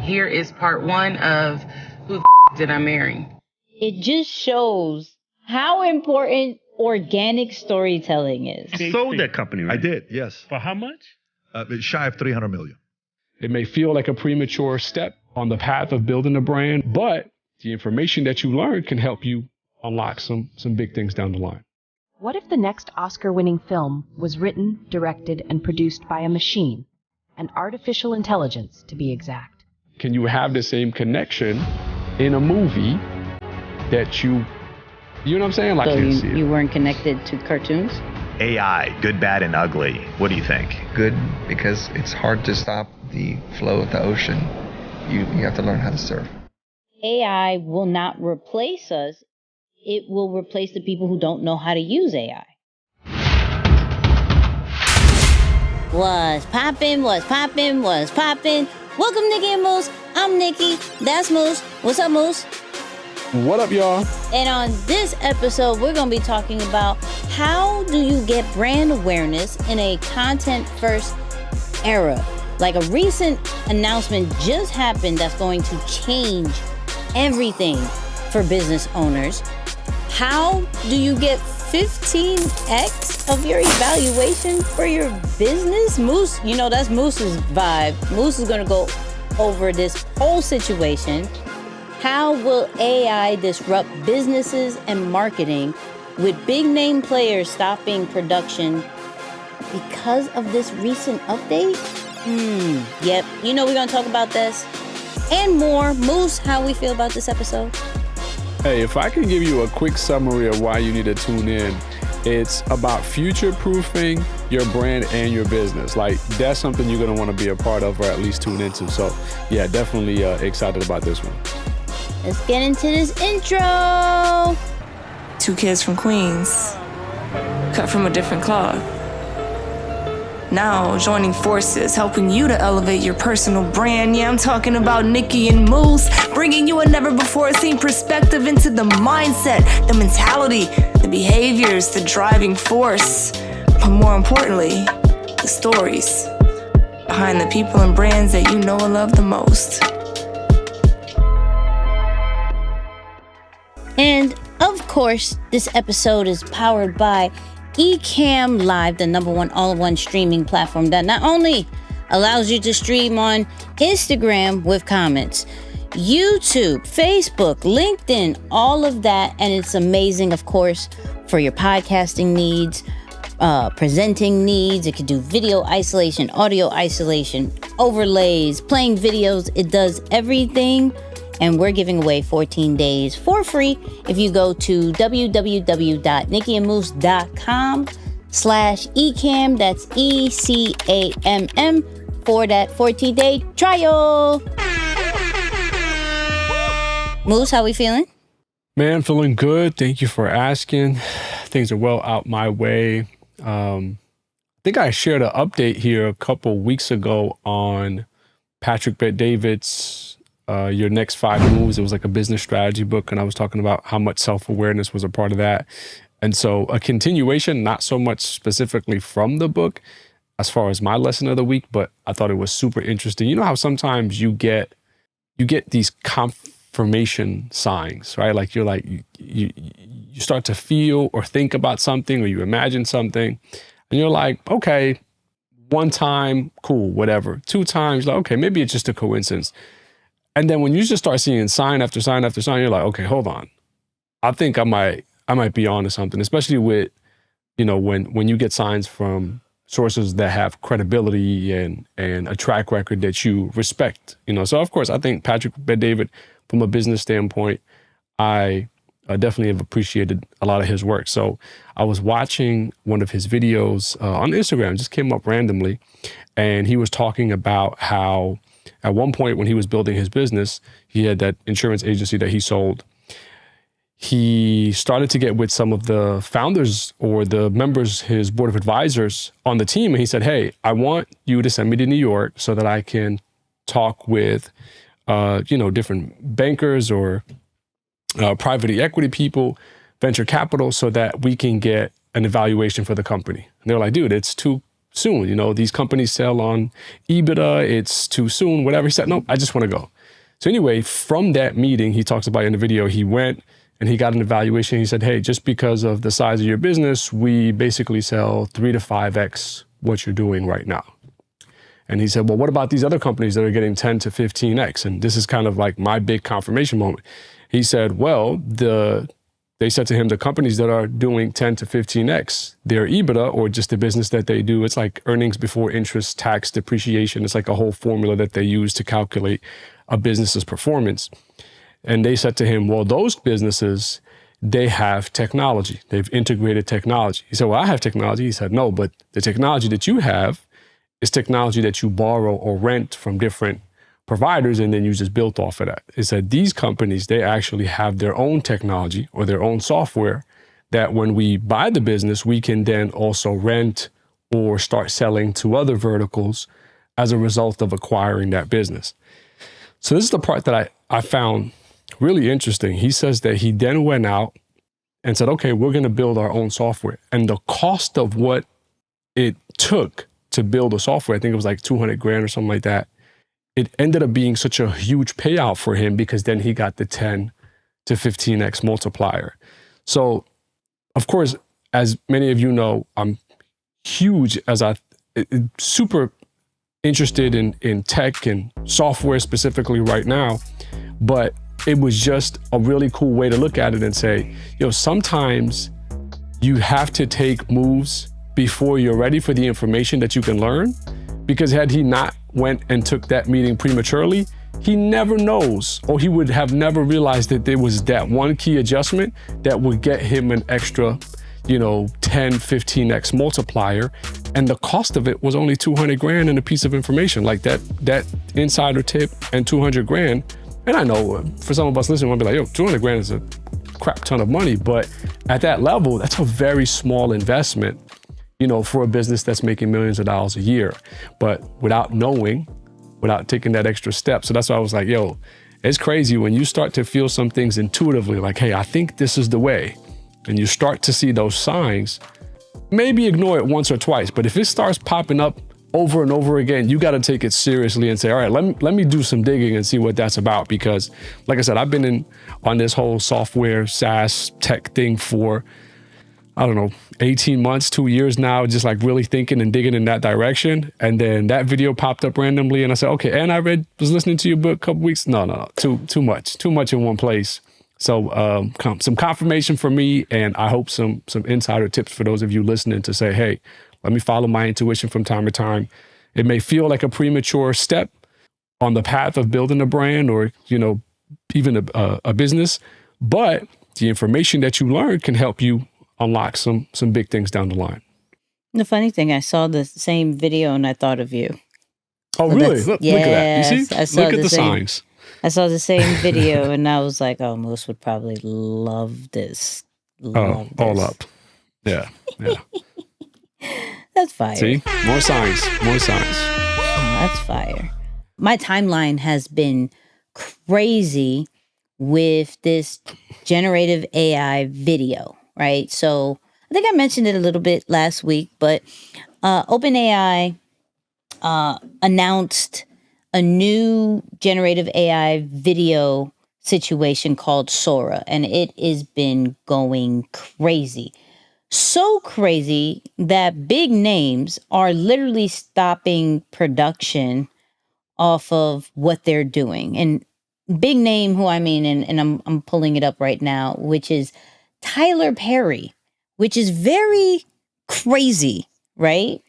here is part 1 of Who the Did I Marry? It just shows how important organic storytelling is. You sold that company, right? I did, yes. For how much? Shy of $300 million. It may feel like a premature step on the path of building a brand, but the information that you learn can help you unlock some big things down the line. What if the next Oscar-winning film was written, directed, and produced by a machine, an artificial intelligence, to be exact? Can you have the same connection in a movie that you know what I'm saying? Like, So you weren't connected to cartoons? AI, good, bad, and ugly. What do you think? Good, because it's hard to stop the flow of the ocean. You have to learn how to surf. AI will not replace us. It will replace the people who don't know how to use AI. What's poppin', what's poppin', what's poppin'? Welcome, Nicky and Moose. I'm Nicky. That's Moose. What's up, Moose? What up, y'all? And on this episode, we're going to be talking about how do you get brand awareness in a content-first era. Like a recent announcement just happened that's going to change everything for business owners. How do you get 15x of your evaluation for your business? Moose, you know, that's Moose's vibe. Moose is going to go over this whole situation. How will AI disrupt businesses and marketing with big name players stopping production because of this recent update? Yep, you know we're going to talk about this and more. Moose, how we feel about this episode? Hey, if I can give you a quick summary of why you need to tune in, it's about future-proofing your brand and your business. Like, that's something you're going to want to be a part of or at least tune into. So, yeah, definitely excited about this one. Let's get into this intro. 2 kids from Queens, cut from a different cloth. Now joining forces, helping you to elevate your personal brand. Yeah, I'm talking about Nicky and Moose, bringing you a never-before-seen perspective into the mindset, the mentality, the behaviors, the driving force, but more importantly, the stories behind the people and brands that you know and love the most. And of course, this episode is powered by Ecamm Live, the #1 all-in-one streaming platform that not only allows you to stream on Instagram with comments, YouTube, Facebook, LinkedIn, all of that. And it's amazing, of course, for your podcasting needs, presenting needs. It can do video isolation, audio isolation, overlays, playing videos. It does everything. And we're giving away 14 days for free if you go to www.nickyandmoose.com/ecamm. That's ECAMM for that 14-day trial. Moose, how we feeling? Man, feeling good. Thank you for asking. Things are well out my way. I think I shared an update here a couple weeks ago on Patrick Bet-David's Your Next 5 Moves. It was like a business strategy book, and I was talking about how much self-awareness was a part of that. And so a continuation, not so much specifically from the book as far as my lesson of the week, but I thought it was super interesting. You know how sometimes you get these confirmation signs, right? Like you start to feel or think about something, or you imagine something, and you're like, okay, 1 time, cool, whatever. 2 times, like, okay, maybe it's just a coincidence. And then when you just start seeing sign after sign after sign, you're like, okay, hold on. I think I might be onto something, especially with, you know, when you get signs from sources that have credibility and a track record that you respect, you know. So of course, I think Patrick Bet-David, from a business standpoint, I definitely have appreciated a lot of his work. So I was watching one of his videos on Instagram, just came up randomly, and he was talking about how at one point when he was building his business, he had that insurance agency that he sold. He started to get with some of the founders or the members, his board of advisors on the team. And he said, hey, I want you to send me to New York so that I can talk with, different bankers or private equity people, venture capital, so that we can get an evaluation for the company. And they're like, dude, it's too soon. You know, these companies sell on EBITDA. It's too soon, whatever. He said, no, I just want to go. So anyway, from that meeting, he talks about in the video, he went and he got an evaluation. He said, hey, just because of the size of your business, we basically sell 3 to 5x what you're doing right now. And he said, well, what about these other companies that are getting 10 to 15x? And this is kind of like my big confirmation moment. He said, well, they said to him, the companies that are doing 10 to 15x, their EBITDA, or just the business that they do, it's like earnings before interest, tax, depreciation. It's like a whole formula that they use to calculate a business's performance. And they said to him, well, those businesses, they have technology. They've integrated technology. He said, well, I have technology. He said, no, but the technology that you have is technology that you borrow or rent from different providers, and then you just built off of that. He said, these companies, they actually have their own technology or their own software that when we buy the business, we can then also rent or start selling to other verticals as a result of acquiring that business. So this is the part that I found really interesting. He says that he then went out and said, okay, we're going to build our own software. And the cost of what it took to build a software, I think it was like 200 grand or something like that. It ended up being such a huge payout for him because then he got the 10 to 15x multiplier. So, of course, as many of you know, I'm super interested in tech and software specifically right now, but it was just a really cool way to look at it and say, sometimes you have to take moves before you're ready for the information that you can learn. Because had he not went and took that meeting prematurely, he never knows, or he would have never realized that there was that one key adjustment that would get him an extra, 10, 15x multiplier. And the cost of it was only 200 grand and a piece of information. Like that insider tip and 200 grand. And I know for some of us listening, we'll be like, 200 grand is a crap ton of money. But at that level, that's a very small investment, for a business that's making millions of dollars a year, but without taking that extra step. So that's why I was like, it's crazy when you start to feel some things intuitively, like, hey, I think this is the way. And you start to see those signs, maybe ignore it once or twice. But if it starts popping up over and over again, you got to take it seriously and say, all right, let me do some digging and see what that's about. Because like I said, I've been on this whole software, SaaS tech thing for, 18 months, 2 years now, just like really thinking and digging in that direction. And then that video popped up randomly and I said, okay, and I was listening to your book a couple weeks. No, too much in one place. So some confirmation for me, and I hope some insider tips for those of you listening to say, hey, let me follow my intuition from time to time. It may feel like a premature step on the path of building a brand or, even a business, but the information that you learn can help you unlock some big things down the line. The funny thing, I saw the same video and I thought of you. Oh, really? Look at that. You see? Look at the signs. I saw the same video and I was like, oh, Moose would probably love this. All up. Yeah. That's fire. See? More signs. Oh, that's fire. My timeline has been crazy with this generative AI video, right? So I think I mentioned it a little bit last week, but OpenAI announced a new generative AI video situation called Sora, and it has been going crazy. So crazy that big names are literally stopping production off of what they're doing. And big name, who I mean, and I'm pulling it up right now, which is Tyler Perry, which is very crazy, right?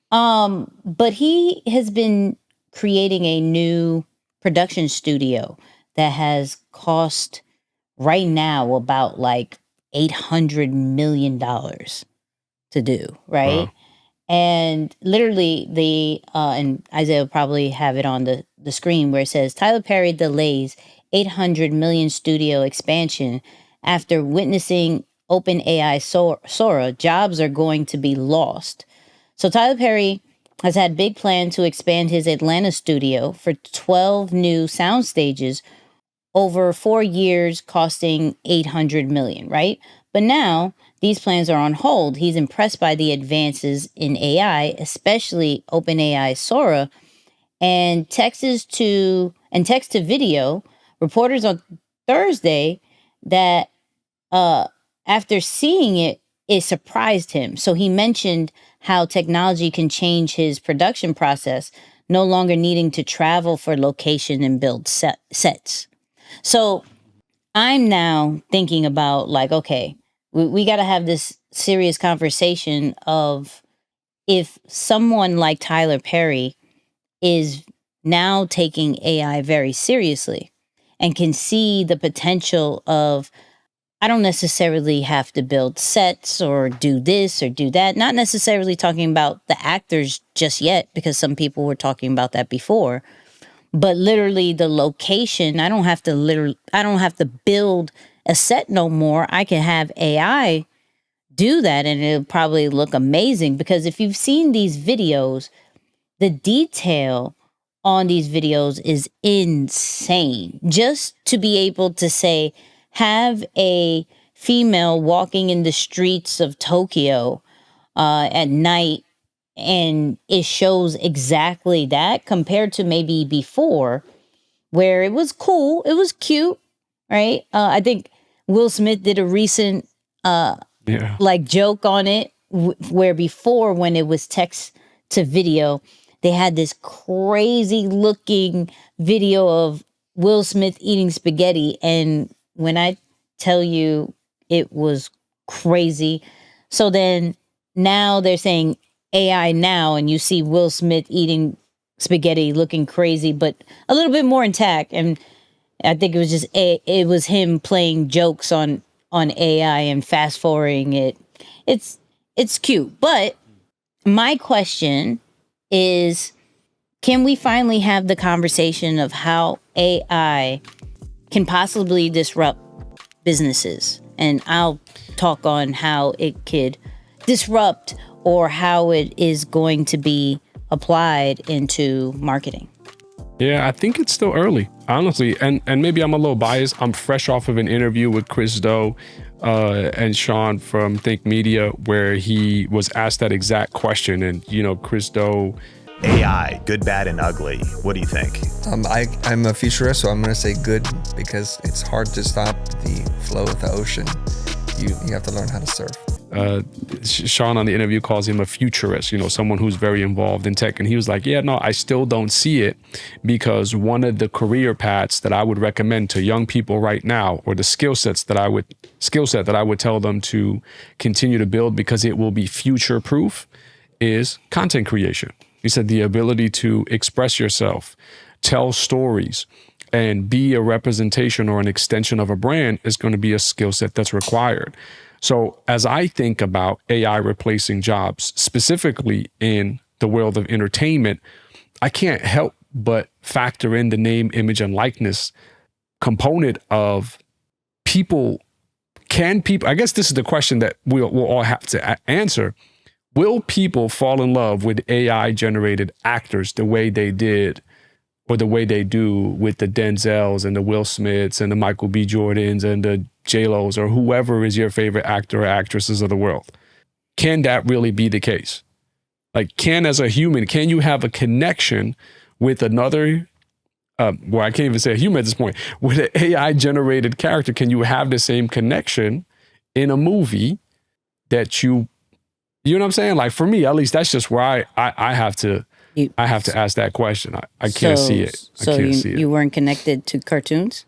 But he has been creating a new production studio that has cost right now about like $800 million to do, right? Wow. And literally and Isaiah will probably have it on the screen where it says Tyler Perry delays 800 million studio expansion after witnessing OpenAI Sora. Jobs are going to be lost. So Tyler Perry has had big plan to expand his Atlanta studio for 12 new sound stages over 4 years, costing 800 million, right? But now these plans are on hold. He's impressed by the advances in AI, especially OpenAI Sora, and texts to and text to video, reporters on Thursday that after seeing it, it surprised him. So he mentioned how technology can change his production process, no longer needing to travel for location and build sets. So I'm now thinking about like, okay, we got to have this serious conversation of if someone like Tyler Perry is now taking AI very seriously and can see the potential of, I don't necessarily have to build sets or do this or do that. Not necessarily talking about the actors just yet, because some people were talking about that before, but literally the location. I don't have to build a set no more. I can have AI do that and it'll probably look amazing, because if you've seen these videos, the detail on these videos is insane. Just to be able to say, have a female walking in the streets of Tokyo at night, and it shows exactly that, compared to maybe before where it was cool, it was cute, right? I think Will Smith did a recent like joke on it, where before, when it was text to video, they had this crazy looking video of Will Smith eating spaghetti, and when I tell you, it was crazy. So then now they're saying AI now, and you see Will Smith eating spaghetti looking crazy, but a little bit more intact. And I think it was just it was him playing jokes on AI and fast forwarding it. It's cute. But my question is, can we finally have the conversation of how AI can possibly disrupt businesses? And I'll talk on how it could disrupt or how it is going to be applied into marketing. Yeah, I think it's still early, honestly. And maybe I'm a little biased. I'm fresh off of an interview with Chris Do and Sean from Think Media, where he was asked that exact question. And, Chris Do... AI, good, bad, and ugly. What do you think? I'm a futurist, so I'm going to say good, because it's hard to stop the flow of the ocean. You have to learn how to surf. Sean on the interview calls him a futurist, someone who's very involved in tech. And he was like, yeah, no, I still don't see it, because one of the career paths that I would recommend to young people right now, or the skill set that I would tell them to continue to build, because it will be future proof, is content creation. He said the ability to express yourself, tell stories, and be a representation or an extension of a brand is going to be a skill set that's required. So as I think about AI replacing jobs, specifically in the world of entertainment, I can't help but factor in the name, image, and likeness component of people. I guess this is the question that we'll all have to answer. Will people fall in love with AI-generated actors the way they did, or the way they do with the Denzels and the Will Smiths and the Michael B. Jordans and the J-Los, or whoever is your favorite actor or actresses of the world? Can that really be the case? Like, as a human, can you have a connection with another, I can't even say a human at this point, with an AI-generated character? Can you have the same connection in a movie that you know what I'm saying? Like, for me, at least, that's just where I have to ask that question. I can't see it. I can't see it. You weren't connected to cartoons?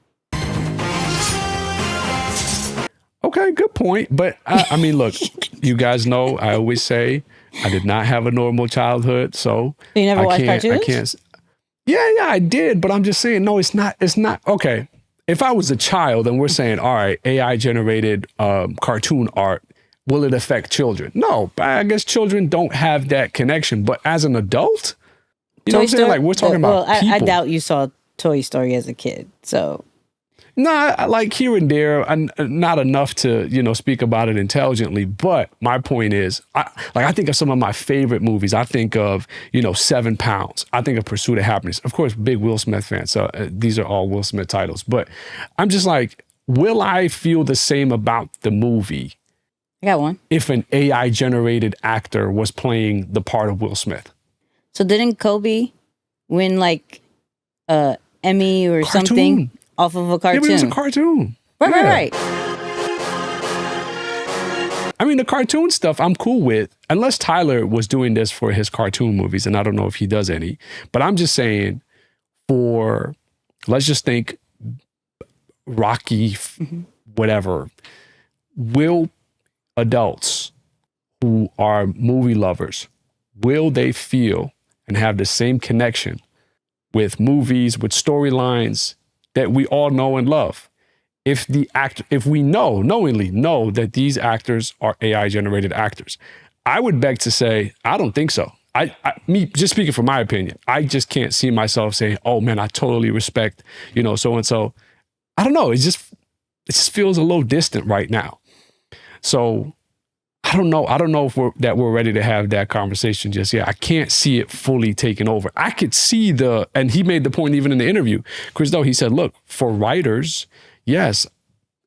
Okay, good point. But I mean, look, you guys know I always say I did not have a normal childhood, so you never watched cartoons? I can't. Yeah, I did, but I'm just saying, no, it's not. Okay. If I was a child and we're saying, all right, AI generated cartoon art, will it affect children? No, I guess children don't have that connection. But as an adult, you know what I'm saying? Like, we're talking about people. I doubt you saw Toy Story as a kid, so. No, like here and there, not enough to, speak about it intelligently. But my point is, I think of some of my favorite movies. I think of, 7 Pounds. I think of Pursuit of Happiness. Of course, big Will Smith fan. So these are all Will Smith titles. But I'm just like, will I feel the same about the movie? I got one. If an AI generated actor was playing the part of Will Smith? So didn't Kobe win like Emmy or something off of a cartoon. Yeah, but it was a cartoon. Right. I mean, the cartoon stuff I'm cool with, unless Tyler was doing this for his cartoon movies, and I don't know if he does any. But I'm just saying, let's just think Rocky, whatever. Will adults who are movie lovers, will they feel and have the same connection with movies, with storylines that we all know and love? If we knowingly know that these actors are AI generated actors, I would beg to say, I don't think so. Me just speaking from my opinion, I just can't see myself saying, oh man, I totally respect, so-and-so. I don't know. It just feels a little distant right now. So I don't know. I don't know if we're ready to have that conversation just yet. I can't see it fully taken over. I could see and he made the point even in the interview, Chris, though, he said, look, for writers, yes,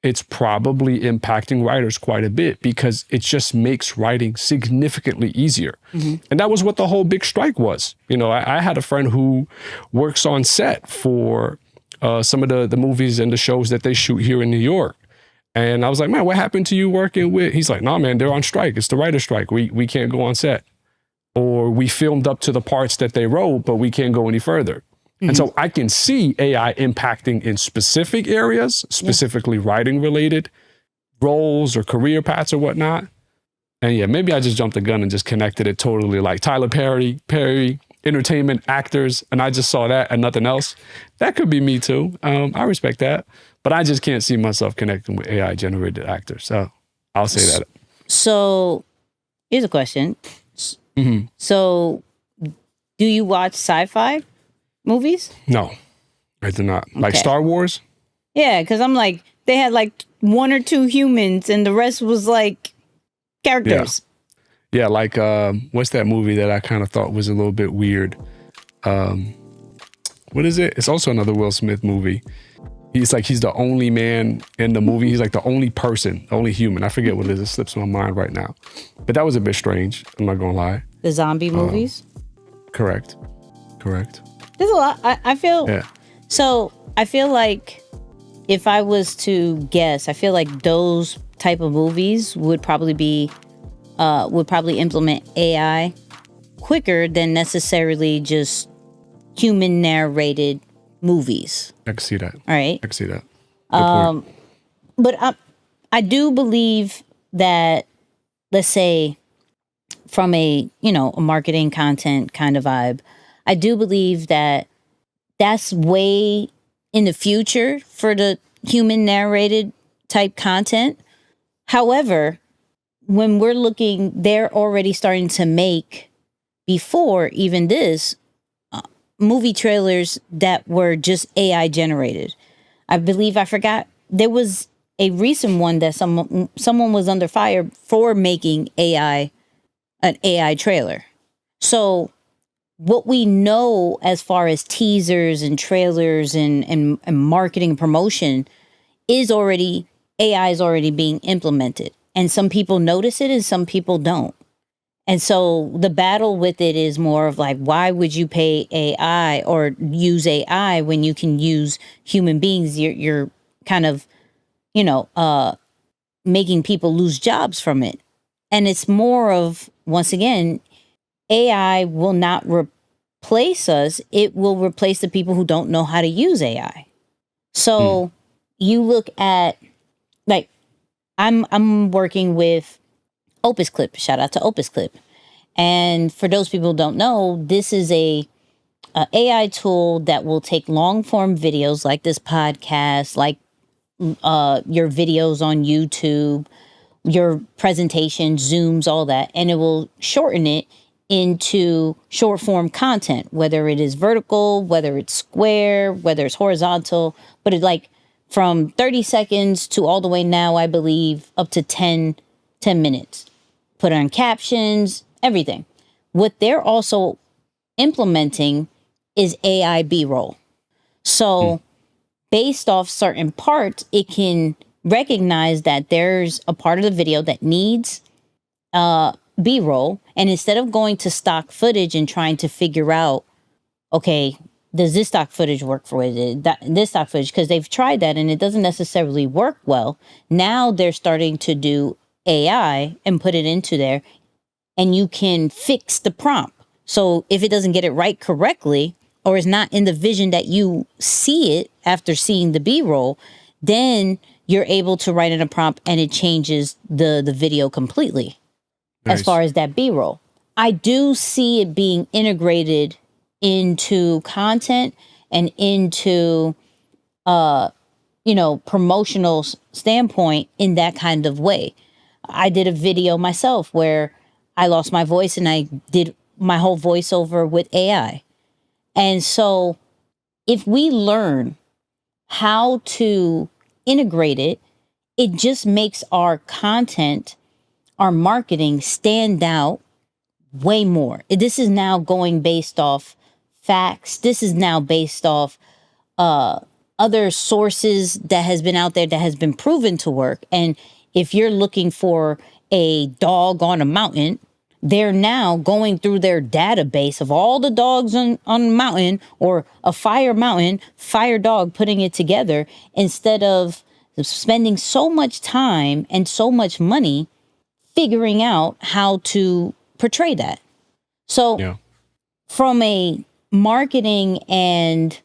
it's probably impacting writers quite a bit because it just makes writing significantly easier. And that was what the whole big strike was. I had a friend who works on set for some of the movies and the shows that they shoot here in New York. And I was like, man, what happened to you working with? He's like, no, man, they're on strike. It's the writer's strike. We can't go on set. Or we filmed up to the parts that they wrote, but we can't go any further. And so I can see AI impacting in specific areas, specifically writing related roles or career paths or whatnot. And yeah, maybe I just jumped the gun and just connected it totally like Tyler Perry, entertainment actors, and I just saw that and nothing else. That could be me too. I respect that. But I just can't see myself connecting with AI generated actors. So I'll say that. So here's a question. So do you watch sci-fi movies? No, I do not. Like Star Wars? Yeah, because I'm like, they had like 1 or 2 humans and the rest was like characters. Yeah, like what's that movie that I kind of thought was a little bit weird? What is it? It's also another Will Smith movie. He's the only man in the movie. He's like the only person, the only human. I forget what it is. It slips my mind right now. But that was a bit strange. I'm not going to lie. The zombie movies? Correct. There's a lot. I feel... Yeah. So I feel like if I was to guess, I feel like those type of movies would probably implement AI quicker than necessarily just human narrated movies. I can see that. All right. I can see that. But I do believe that, let's say, from a marketing content kind of vibe, I do believe that that's way in the future for the human narrated type content. However, when we're looking, they're already starting to make, before even this, movie trailers that were just AI generated. I forgot, there was a recent one that someone was under fire for making an AI trailer. So what we know as far as teasers and trailers and marketing and promotion AI is already being implemented. And some people notice it and some people don't. And so the battle with it is more of like, why would you pay AI or use AI when you can use human beings? You're kind of, making people lose jobs from it. And it's more of, once again, AI will not replace us. It will replace the people who don't know how to use AI. So you look at, like, I'm working with Opus Clip. Shout out to Opus Clip. And for those people who don't know, this is a AI tool that will take long form videos like this podcast, like your videos on YouTube, your presentations, Zooms, all that, and it will shorten it into short form content, whether it is vertical, whether it's square, whether it's horizontal, but it like from 30 seconds to all the way now, I believe, up to 10 minutes. Put on captions, everything. What they're also implementing is AI B-roll. So based off certain parts, it can recognize that there's a part of the video that needs B-roll. And instead of going to stock footage and trying to figure out, okay, does this stock footage work for it? This stock footage, because they've tried that and it doesn't necessarily work well. Now they're starting to do AI and put it into there, and you can fix the prompt. So if it doesn't get it right correctly, or is not in the vision that you see it after seeing the B-roll, then you're able to write in a prompt and it changes the video completely. Nice. As far as that B-roll. I do see it being integrated into content and into, promotional standpoint in that kind of way. I did a video myself where I lost my voice and I did my whole voiceover with AI. And so if we learn how to integrate it, it just makes our content, our marketing stand out way more. This is now going based off facts. This is now based off other sources that has been out there that has been proven to work. And if you're looking for a dog on a mountain, they're now going through their database of all the dogs on a mountain, or a fire mountain, fire dog, putting it together, instead of spending so much time and so much money figuring out how to portray that. So from a marketing and,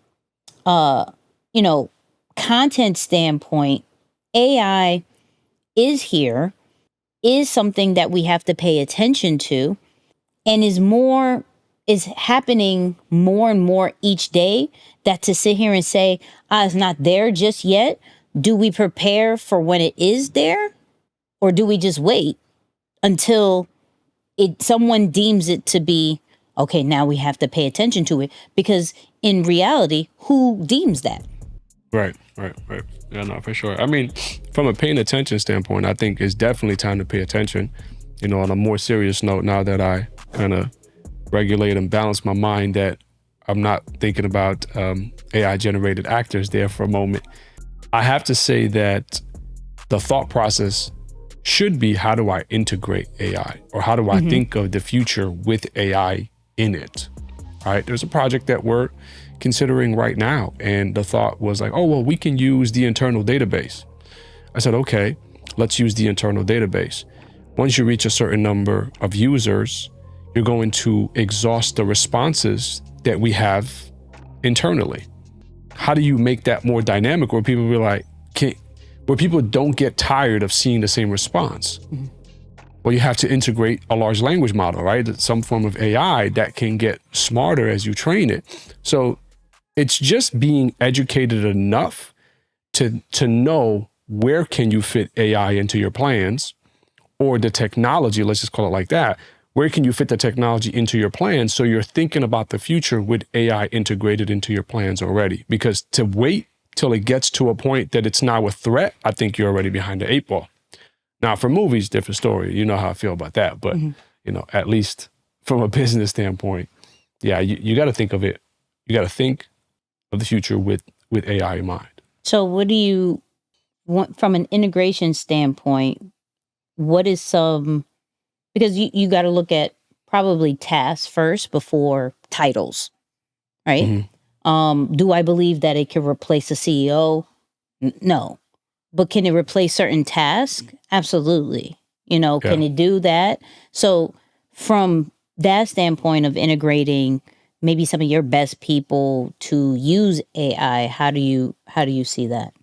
content standpoint, AI is here, is something that we have to pay attention to, and is happening more and more each day. That to sit here and say, it's not there just yet. Do we prepare for when it is there? Or do we just wait until someone deems it to be, okay, now we have to pay attention to it? Because in reality, who deems that? Right. Yeah, no, for sure. I mean, from a paying attention standpoint, I think it's definitely time to pay attention. On a more serious note, now that I kind of regulate and balance my mind, that I'm not thinking about AI-generated actors there for a moment, I have to say that the thought process should be, how do I integrate AI? Or how do I think of the future with AI in it? All right, there's a project that we're considering right now, and the thought was like, we can use the internal database. I said, okay, let's use the internal database. Once you reach a certain number of users, you're going to exhaust the responses that we have internally. How do you make that more dynamic, where people be like, where people don't get tired of seeing the same response? Well, you have to integrate a large language model, right? Some form of AI that can get smarter as you train it. So it's just being educated enough to know where can you fit AI into your plans, or the technology, let's just call it like that. Where can you fit the technology into your plans, so you're thinking about the future with AI integrated into your plans already? Because to wait till it gets to a point that it's now a threat, I think you're already behind the 8 ball. Now, for movies, different story. You know how I feel about that. But, at least from a business standpoint, you got to think of it. You got to think of the future with AI in mind. So what do you want from an integration standpoint? What is because you got to look at probably tasks first before titles, right? Do I believe that it can replace a CEO? No. But can it replace certain tasks? Absolutely. Can it do that? So from that standpoint of integrating maybe some of your best people to use AI, how do you see that?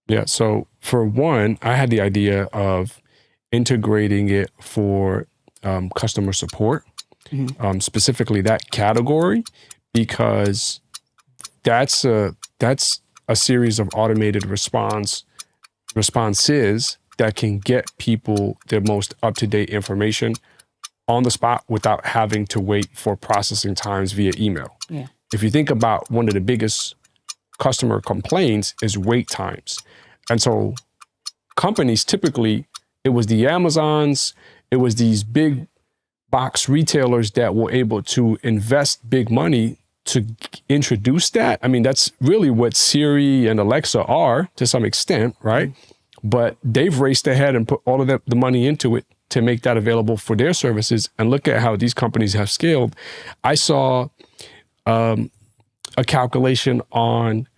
Yeah. So for one, I had the idea of integrating it for customer support, specifically that category, because that's a series of automated responses that can get people their most up-to-date information on the spot without having to wait for processing times via email. Yeah. If you think about, one of the biggest customer complaints is wait times. And so companies, typically, it was the Amazons, it was these big box retailers that were able to invest big money to introduce that. I mean, that's really what Siri and Alexa are to some extent, right? But they've raced ahead and put all of the money into it to make that available for their services. And look at how these companies have scaled. I saw a calculation on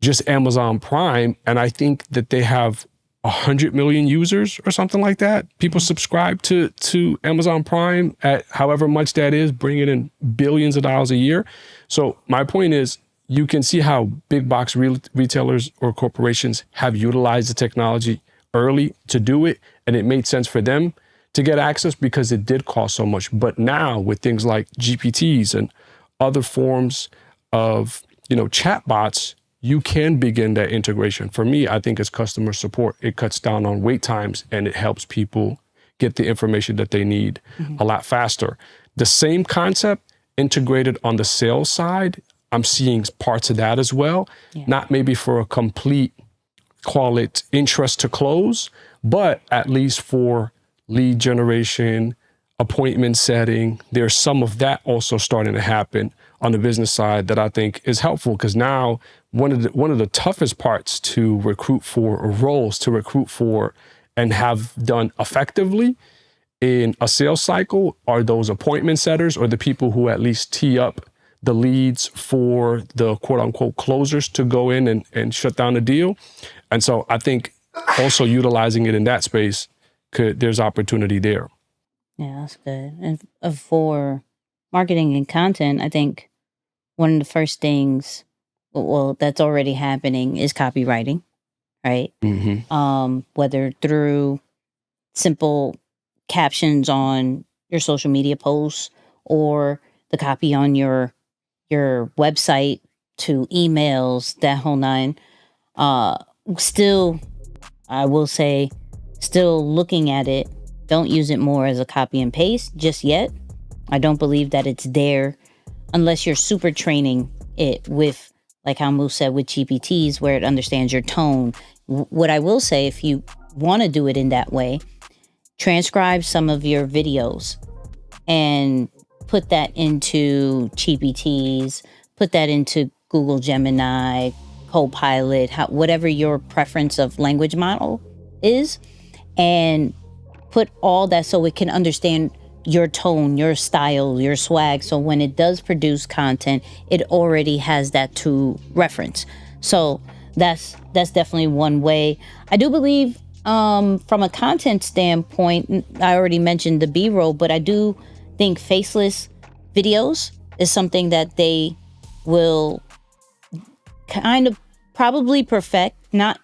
just Amazon Prime, and I think that they have 100 million users or something like that. People subscribe to Amazon Prime at however much that is, bringing in billions of dollars a year. So my point is, you can see how big box retailers or corporations have utilized the technology early to do it, and it made sense for them to get access because it did cost so much. But now with things like GPTs and other forms of, chatbots, you can begin that integration. For me, I think it's customer support. It cuts down on wait times and it helps people get the information that they need a lot faster. The same concept integrated on the sales side, I'm seeing parts of that as well. Yeah. Not maybe for a complete, call it interest to close, but at least for lead generation, appointment setting. There's some of that also starting to happen on the business side that I think is helpful, because now one of the toughest parts to recruit for, or roles to recruit for and have done effectively in a sales cycle, are those appointment setters, or the people who at least tee up the leads for the quote unquote closers to go in and shut down the deal. And so I think also utilizing it in that space, there's opportunity there. Yeah, that's good. And for marketing and content, I think one of the first things, that's already happening is copywriting, right? Mm-hmm. Whether through simple captions on your social media posts, or the copy on your website to emails, that whole nine. Still, I will say, still looking at it, don't use it more as a copy and paste just yet. I don't believe that it's there unless you're super training it with, like how Moose said, with GPTs, where it understands your tone. What I will say, if you want to do it in that way, transcribe some of your videos and put that into GPTs, put that into Google Gemini, Copilot, whatever your preference of language model is, and put all that so it can understand your tone, your style, your swag. So when it does produce content, it already has that to reference. So that's definitely one way. I do believe from a content standpoint, I already mentioned the B-roll, but I do think faceless videos is something that they will kind of probably perfect, not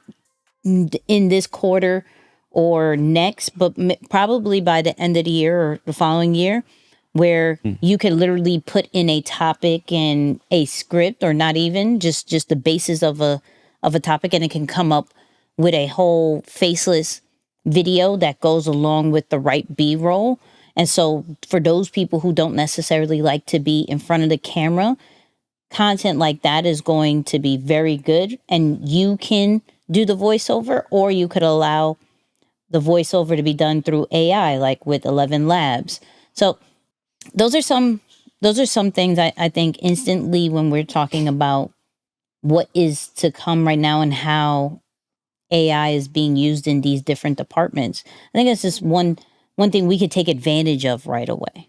in this quarter or next, but probably by the end of the year or the following year, where you can literally put in a topic and a script, or not even just the basis of a topic, and it can come up with a whole faceless video that goes along with the right B-roll. And so for those people who don't necessarily like to be in front of the camera, content like that is going to be very good. And you can do the voiceover, or you could allow the voiceover to be done through AI, like with 11 Labs. So those are some things I think instantly when we're talking about what is to come right now and how AI is being used in these different departments. I think it's just one thing we could take advantage of right away.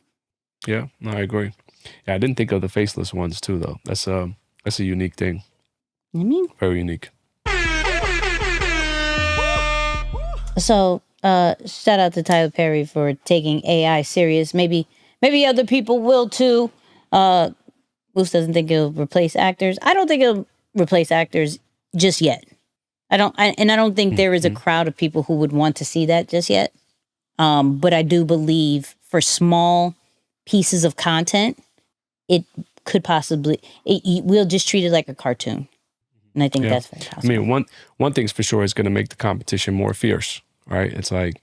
Yeah, no, I agree. Yeah, I didn't think of the faceless ones too, though. That's a unique thing. I mean, very unique. So, shout out to Tyler Perry for taking AI serious. Maybe other people will too. Moose doesn't think it'll replace actors. I don't think it'll replace actors just yet. I don't think there is a crowd of people who would want to see that just yet. But I do believe for small pieces of content, it could possibly, we'll just treat it like a cartoon. And I think that's very possible. I mean, one thing's for sure is going to make the competition more fierce, right? It's like,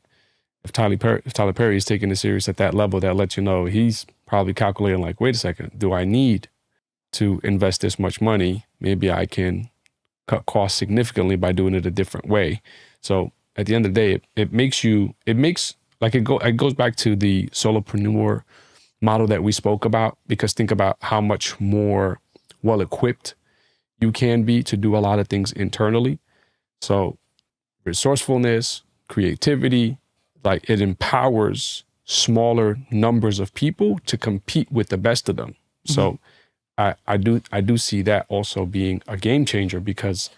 if Tyler Perry is taking it serious at that level, that lets you know he's probably calculating like, wait a second, do I need to invest this much money? Maybe I can cut costs significantly by doing it a different way. So at the end of the day, it goes back to the solopreneur model that we spoke about, because think about how much more well-equipped you can be to do a lot of things internally. So resourcefulness, creativity, like it empowers smaller numbers of people to compete with the best of them. So I do see that also being a game changer, because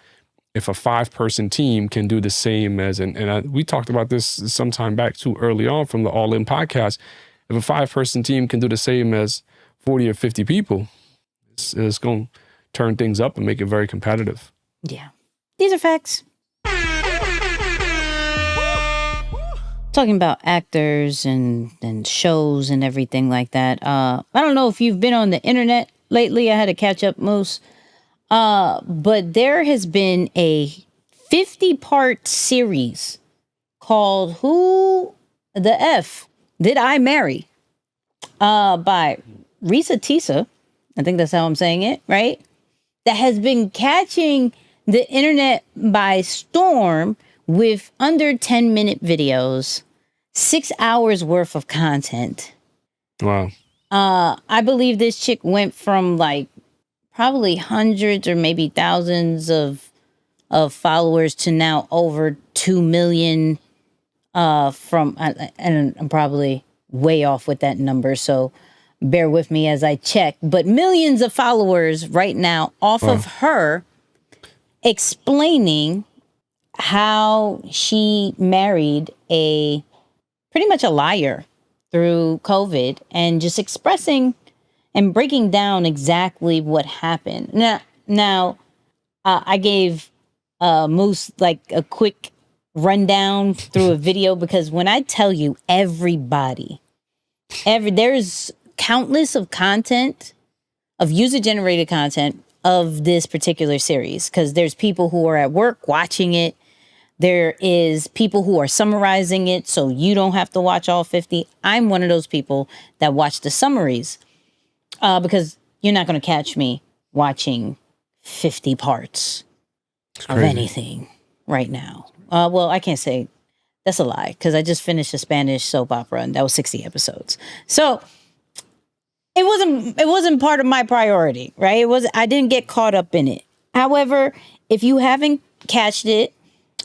if a 5-person team can do the same as, we talked about this some time back too, early on from the All In podcast, if a 5-person team can do the same as 40 or 50 people, it's going to turn things up and make it very competitive. Yeah. These are facts. Talking about actors and shows and everything like that. I don't know if you've been on the internet lately. I had to catch up, Moose. But there has been a 50-part series called Who the F Did I Marry? By Risa Tisa. I think that's how I'm saying it, right? That has been catching the internet by storm with under 10-minute videos, 6 hours worth of content. Wow. I believe this chick went from like probably hundreds or maybe thousands of followers to now over 2 million. And I'm probably way off with that number, so bear with me as I check. But millions of followers right now off of her explaining how she married pretty much a liar through COVID, and just expressing and breaking down exactly what happened. Now, I gave Moose like a quick rundown through a video, because when I tell you there's countless of content, of user-generated content of this particular series, because there's people who are at work watching it. There is people who are summarizing it, so you don't have to watch all 50. I'm one of those people that watch the summaries, because you're not going to catch me watching 50 parts of anything right now. Well, I can't say that's a lie, because I just finished a Spanish soap opera, and that was 60 episodes. So it wasn't part of my priority, right? I didn't get caught up in it. However, if you haven't catched it,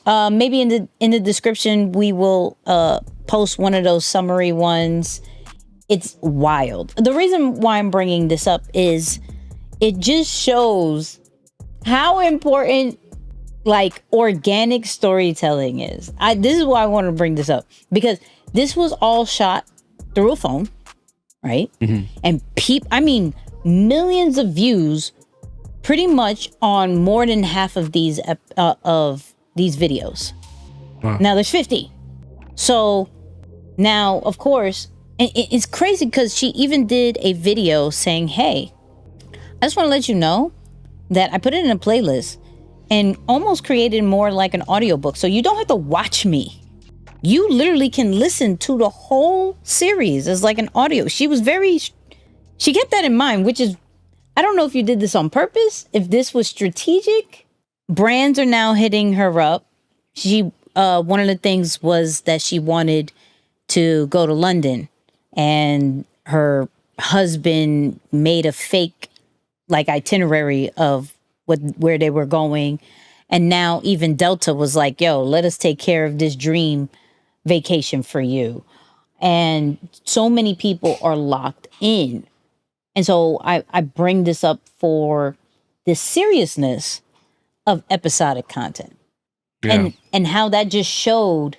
maybe in the description we will post one of those summary ones. It's wild. The reason why I'm bringing this up is it just shows how important like organic storytelling is. This is why I want to bring this up, because this was all shot through a phone, right? Mm-hmm. And millions of views pretty much on more than half of these videos. Wow. Now there's 50. So now, of course, and it's crazy because she even did a video saying, hey, I just want to let you know that I put it in a playlist and almost created more like an audiobook. So you don't have to watch me. You literally can listen to the whole series as like an audio. She kept that in mind, which is, I don't know if you did this on purpose, if this was strategic. Brands are now hitting her up. She, one of the things was that she wanted to go to London, and her husband made a fake like itinerary of where they were going. And now even Delta was like, yo, let us take care of this dream vacation for you. And so many people are locked in. And so I bring this up for the seriousness of episodic content. Yeah. And how that just showed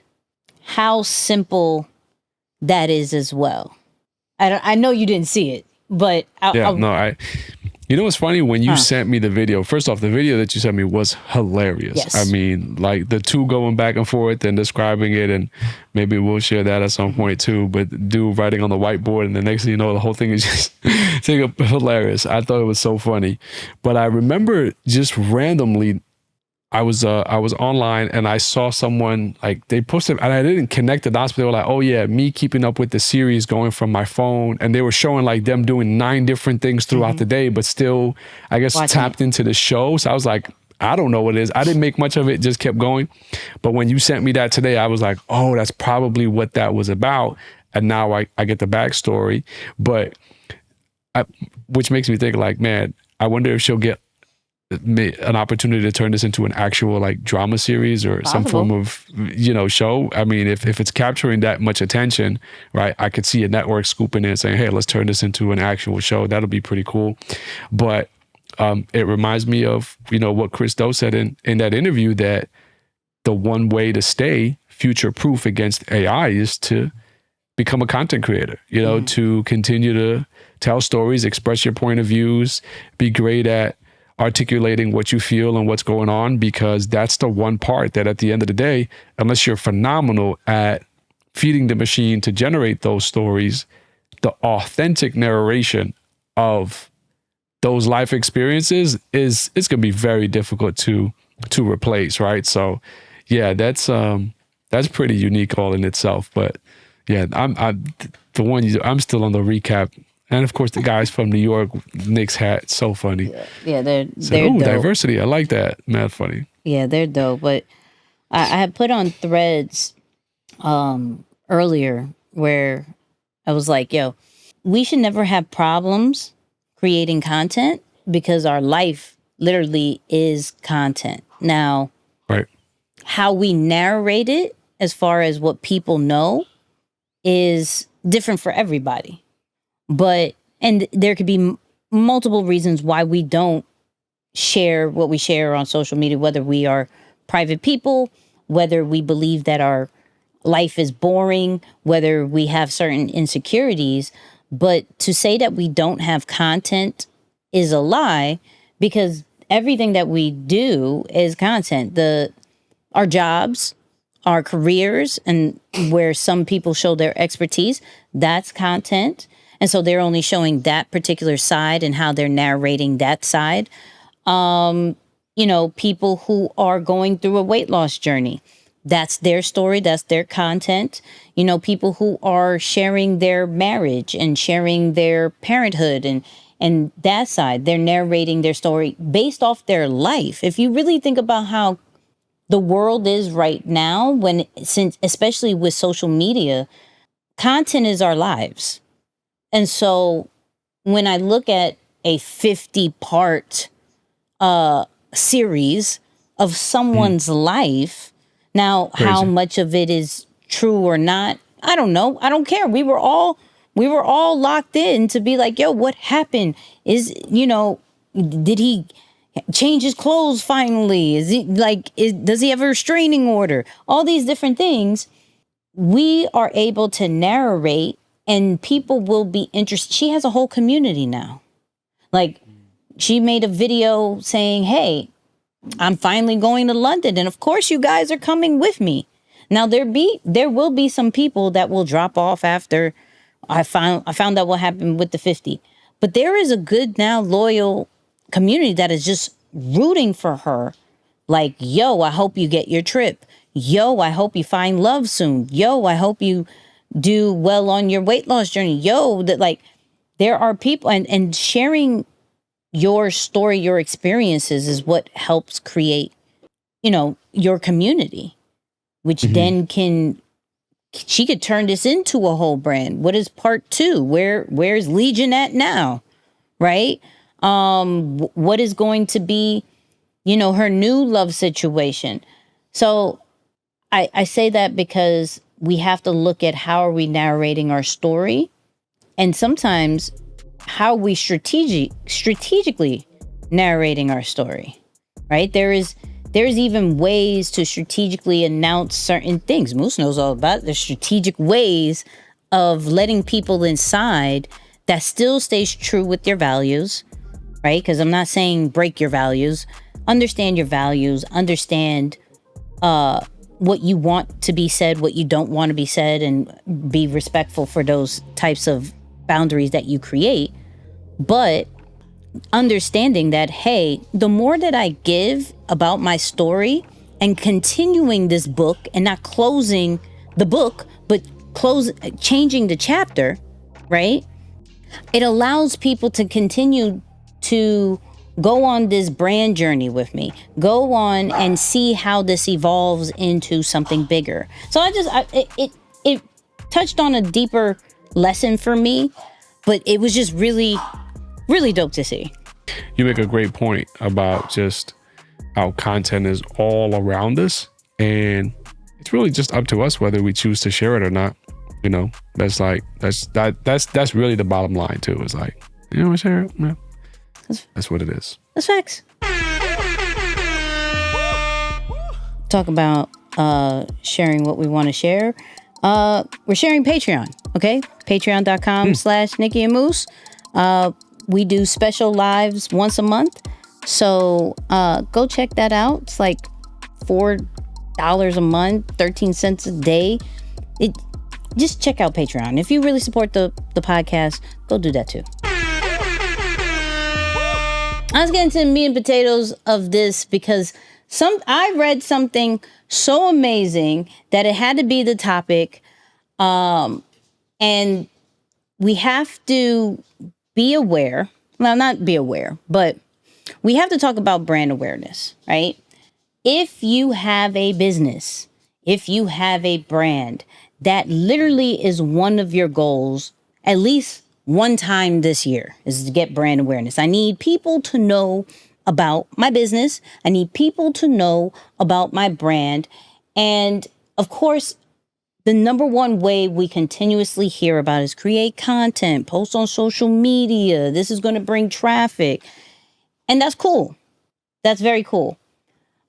how simple that is as well. I know you didn't see it, but you know what's funny? When you sent me the video, first off, the video that you sent me was hilarious. Yes. I mean, like the two going back and forth and describing it, and maybe we'll share that at some point too, but dude writing on the whiteboard, and the next thing you know, the whole thing is just hilarious. I thought it was so funny. But I remember just randomly, I was online and I saw someone, like they posted, and I didn't connect the dots, but they were like, oh yeah, me keeping up with the series going from my phone. And they were showing like them doing 9 different things throughout the day, but still, I guess, tapped into the show. So I was like, I don't know what it is. I didn't make much of it, just kept going. But when you sent me that today, I was like, oh, that's probably what that was about. And now I get the backstory, but which makes me think like, man, I wonder if she'll get an opportunity to turn this into an actual like drama series or some form of, show. I mean, if it's capturing that much attention, right, I could see a network scooping in and saying, hey, let's turn this into an actual show. That'll be pretty cool. But it reminds me of, what Chris Do said in that interview, that the one way to stay future proof against AI is to become a content creator, to continue to tell stories, express your point of views, be great at articulating what you feel and what's going on, because that's the one part that at the end of the day, unless you're phenomenal at feeding the machine to generate those stories, the authentic narration of those life experiences it's going to be very difficult to replace, right? So that's pretty unique all in itself. But yeah, I'm still on the recap. And of course, the guys from New York, Knicks hat, so funny. Yeah, they're dope. Diversity. I like that. Mad funny. Yeah, they're dope. But I had put on Threads earlier where I was like, yo, we should never have problems creating content because our life literally is content. Now, right, how we narrate it as far as what people know is different for everybody. And there could be multiple reasons why we don't share what we share on social media, whether we are private people, whether we believe that our life is boring, whether we have certain insecurities. But to say that we don't have content is a lie, because everything that we do is content. Our jobs, our careers, and where some people show their expertise, that's content. And so they're only showing that particular side and how they're narrating that side. People who are going through a weight loss journey, that's their story, that's their content. People who are sharing their marriage and sharing their parenthood and that side, they're narrating their story based off their life. If you really think about how the world is right now, since especially with social media, content is our lives. And so when I look at a 50-part series of someone's life, now Crazy. How much of it is true or not, I don't know. I don't care. We were all locked in to be like, yo, what happened? Did he change his clothes finally? Does he have a restraining order? All these different things we are able to narrate. And people will be interested. She has a whole community now. Like, she made a video saying, hey, I'm finally going to London. And of course, you guys are coming with me. Now, there will be some people that will drop off after I found out what happened with the 50. But there is a good now loyal community that is just rooting for her. Like, yo, I hope you get your trip. Yo, I hope you find love soon. Yo, I hope you do well on your weight loss journey. There are people and sharing your story, your experiences is what helps create, your community, which then she could turn this into a whole brand. What is part 2? Where's Legion at now? Right? What is going to be, her new love situation? So I say that because we have to look at how are we narrating our story, and sometimes how we strategically narrating our story, right? There's even ways to strategically announce certain things. Moose knows all about it. There's strategic ways of letting people inside that still stays true with your values, right? Because I'm not saying break your values. Understand your values. Understand what you want to be said, what you don't want to be said, and be respectful for those types of boundaries that you create. But understanding that, hey, the more that I give about my story and continuing this book and not closing the book, but changing the chapter, right? It allows people to continue to go on this brand journey with me, go on and see how this evolves into something bigger. So it touched on a deeper lesson for me, but it was just really, really dope to see. You make a great point about just how content is all around us, and it's really just up to us whether we choose to share it or not. You know, that's really the bottom line too. Is like, you know, share it. Yeah. That's what it is. That's facts. Talk about sharing what we want to share. We're sharing Patreon. Okay, patreon.com/Nicky And Moose. We do special lives once a month, so go check that out. It's like $4 a month, 13 cents a day. Just check out Patreon. If you really support the podcast, go do that too. I was getting to the meat and potatoes of this because I read something so amazing that it had to be the topic, and we have to be aware. Well, not be aware, but we have to talk about brand awareness, right? If you have a business, if you have a brand, that literally is one of your goals, at least one time this year, is to get brand awareness. I need people to know about my business. I need people to know about my brand. And of course, the number one way we continuously hear about is create content, post on social media. This is going to bring traffic. And that's cool. That's very cool.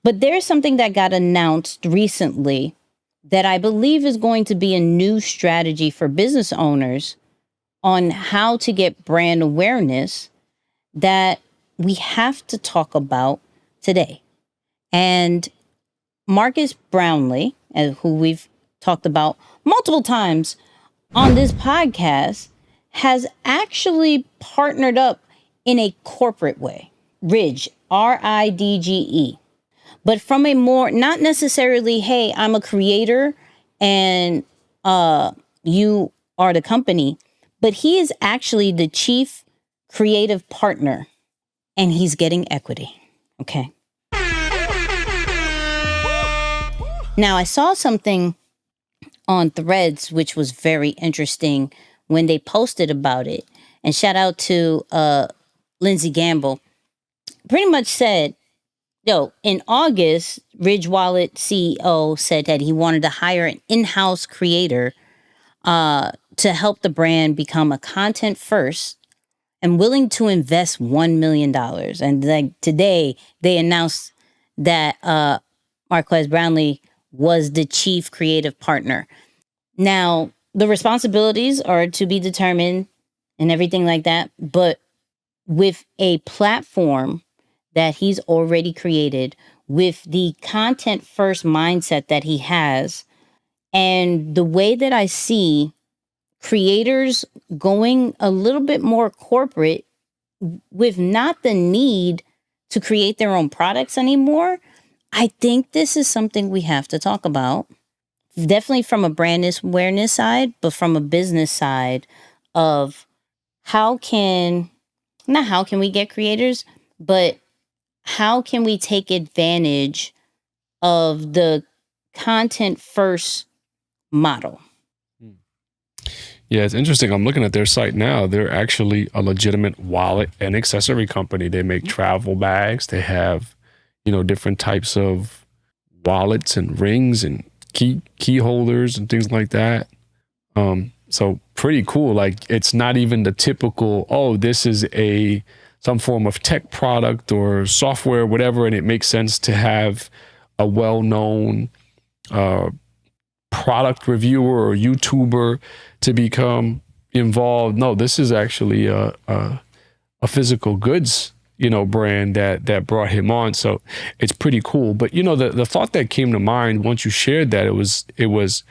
But there's something that got announced recently that I believe is going to be a new strategy for business owners on how to get brand awareness that we have to talk about today. And Marques Brownlee, who we've talked about multiple times on this podcast, has actually partnered up in a corporate way. Ridge, RIDGE. But from a more, not necessarily, hey, I'm a creator and you are the company, but he is actually the chief creative partner and he's getting equity. Okay. Now, I saw something on Threads, which was very interesting when they posted about it. And shout out to Lindsay Gamble. Pretty much said, in August, Ridge Wallet CEO said that he wanted to hire an in-house creator to help the brand become a content first and willing to invest $1 million. And like today, they announced that Marques Brownlee was the chief creative partner. Now, the responsibilities are to be determined and everything like that. But with a platform that he's already created, with the content first mindset that he has, and the way that I see creators going a little bit more corporate with not the need to create their own products anymore, I think this is something we have to talk about. Definitely from a brand awareness side, but from a business side of not how can we get creators, but how can we take advantage of the content first model? Yeah, it's interesting. I'm looking at their site now. They're actually a legitimate wallet and accessory company. They make travel bags. They have, different types of wallets and rings and key holders and things like that. So pretty cool. Like, it's not even the typical, this is some form of tech product or software, whatever, and it makes sense to have a well-known product reviewer or YouTuber to become involved. No, this is actually a physical goods, brand that brought him on. So it's pretty cool. But the thought that came to mind once you shared that, it was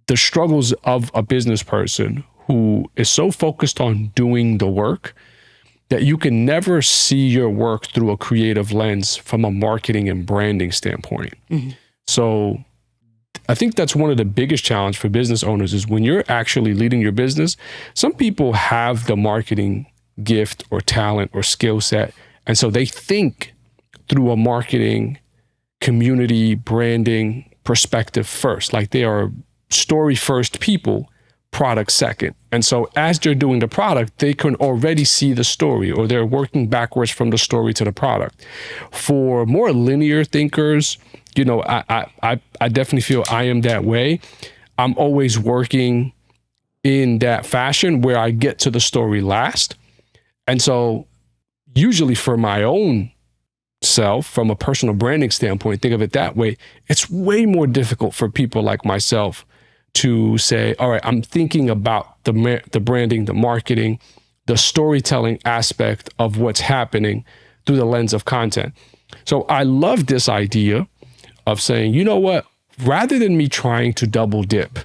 the struggles of a business person who is so focused on doing the work that you can never see your work through a creative lens from a marketing and branding standpoint. Mm-hmm. So I think that's one of the biggest challenges for business owners is when you're actually leading your business, some people have the marketing gift or talent or skill set. And so they think through a marketing, community, branding perspective first. Like they are story first people, product second. And so as they're doing the product, they can already see the story, or they're working backwards from the story to the product. For more linear thinkers, you know, I definitely feel I am that way. I'm always working in that fashion where I get to the story last. And so usually for my own self, from a personal branding standpoint, think of it that way, it's way more difficult for people like myself to say, all right, I'm thinking about the branding, the marketing, the storytelling aspect of what's happening through the lens of content. So I love this idea of saying, you know what, rather than me trying to double dip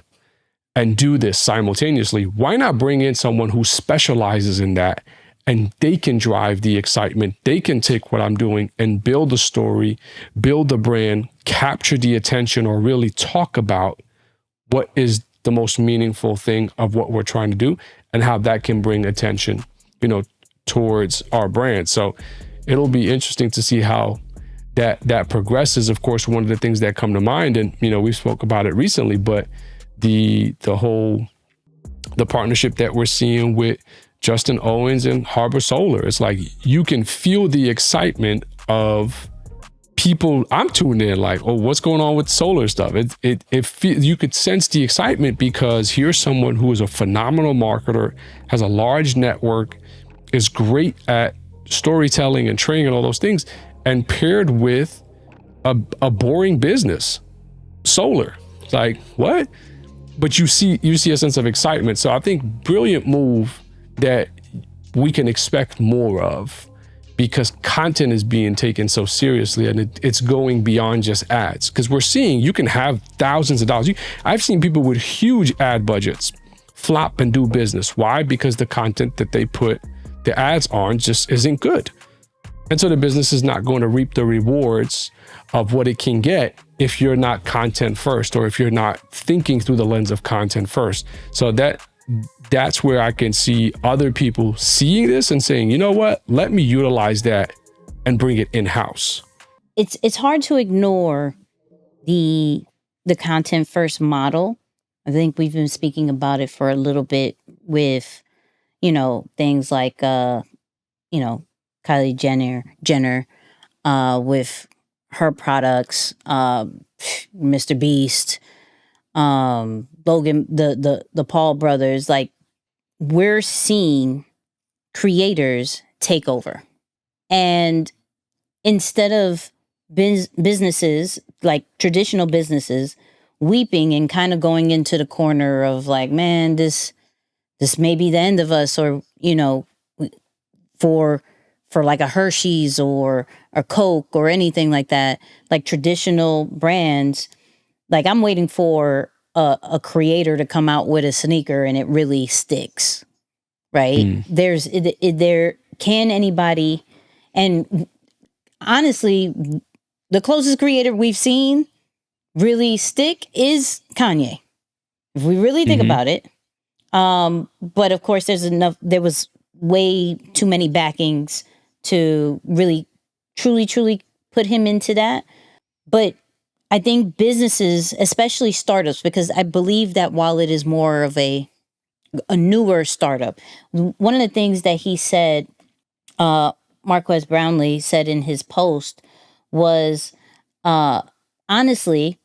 and do this simultaneously, why not bring in someone who specializes in that, and they can drive the excitement. They can take what I'm doing and build the story, build the brand, capture the attention, or really talk about what is the most meaningful thing of what we're trying to do and how that can bring attention, you know, towards our brand. So it'll be interesting to see how that progresses. Of course, one of the things that come to mind, and, you know, we spoke about it recently, but the partnership that we're seeing with Justin Owens and Harbor Solar, it's like you can feel the excitement of people. I'm tuned in like, oh, what's going on with solar stuff? You could sense the excitement because here's someone who is a phenomenal marketer, has a large network, is great at storytelling and training and all those things, and paired with a boring business, solar. It's like, what? But you see a sense of excitement. So I think brilliant move that we can expect more of, because content is being taken so seriously, and it's going beyond just ads. Because we're seeing you can have thousands of dollars. I've seen people with huge ad budgets flop and do business. Why? Because the content that they put the ads on just isn't good. And so the business is not going to reap the rewards of what it can get if you're not content first, or if you're not thinking through the lens of content first. So that's where I can see other people seeing this and saying, you know what, let me utilize that and bring it in-house. It's hard to ignore the content first model. I think we've been speaking about it for a little bit with, you know, things like, you know, Kylie Jenner with her products, Mr. Beast, Logan, the Paul brothers. Like, we're seeing creators take over, and instead of businesses, like traditional businesses, weeping and kind of going into the corner of like, man, this may be the end of us, or, you know, for like a Hershey's or a Coke or anything like that, like traditional brands. Like, I'm waiting for a creator to come out with a sneaker and it really sticks, right? There can anybody, and honestly, the closest creator we've seen really stick is Kanye, if we really think about it. But of course, there was way too many backings to really truly put him into that. But I think businesses, especially startups, because I believe that while it is more of a newer startup, one of the things that he said, Marques Brownlee said in his post was, honestly,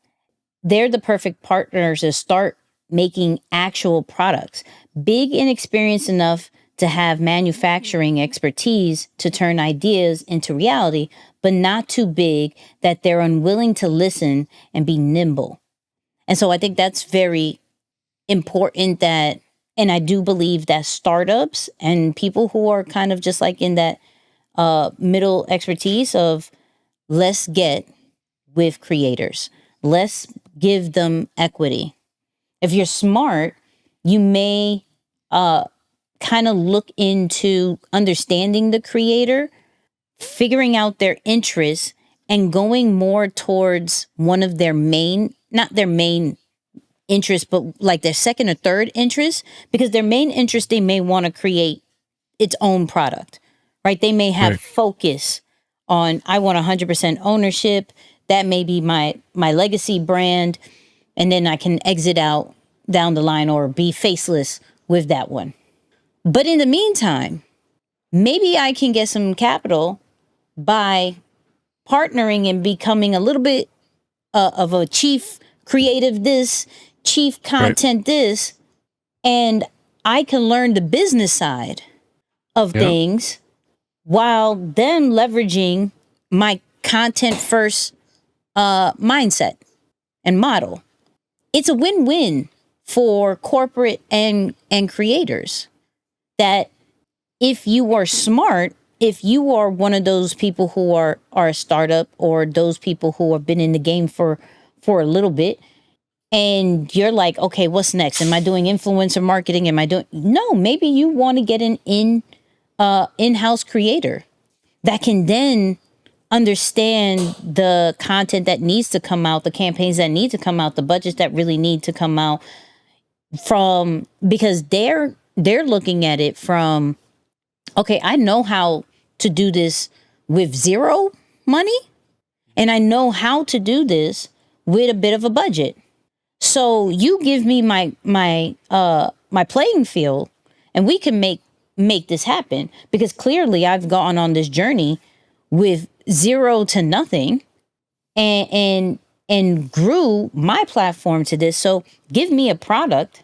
they're the perfect partners to start making actual products, big and experienced enough to have manufacturing expertise to turn ideas into reality, but not too big that they're unwilling to listen and be nimble. And so I think that's very important, that, and I do believe that startups and people who are kind of just like in that middle expertise of, let's get with creators, let's give them equity. If you're smart, you may kind of look into understanding the creator, figuring out their interests, and going more towards one of their main, not their main interest, but like their second or third interest, because their main interest, they may want to create its own product, right? They may have focus on, I want 100% ownership. That may be my legacy brand. And then I can exit out down the line or be faceless with that one. But in the meantime, maybe I can get some capital by partnering and becoming a little bit of a chief creative this, chief content this, and I can learn the business side of things while them leveraging my content first mindset and model. It's a win-win for corporate and creators. That if you are smart, if you are one of those people who are a startup or those people who have been in the game for a little bit, and you're like, okay, what's next? Am I doing influencer marketing? No, maybe you want to get an in-house creator that can then understand the content that needs to come out, the campaigns that need to come out, the budgets that really need to come out because they're looking at it from, okay, I know how to do this with zero money, and I know how to do this with a bit of a budget. So you give me my playing field, and we can make this happen. Because clearly, I've gone on this journey with zero to nothing, and grew my platform to this. So give me a product.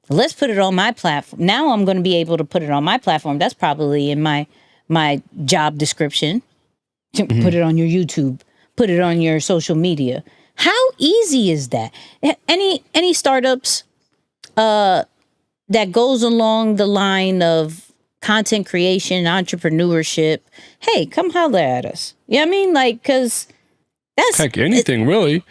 Let's put it on my platform. Now I'm going to be able to put it on my platform. That's probably in my job description. Put it on your YouTube. Put it on your social media. How easy is that? Any startups that goes along the line of content creation, entrepreneurship, hey, come holler at us. You know what I mean? Like, because that's... Heck, anything really.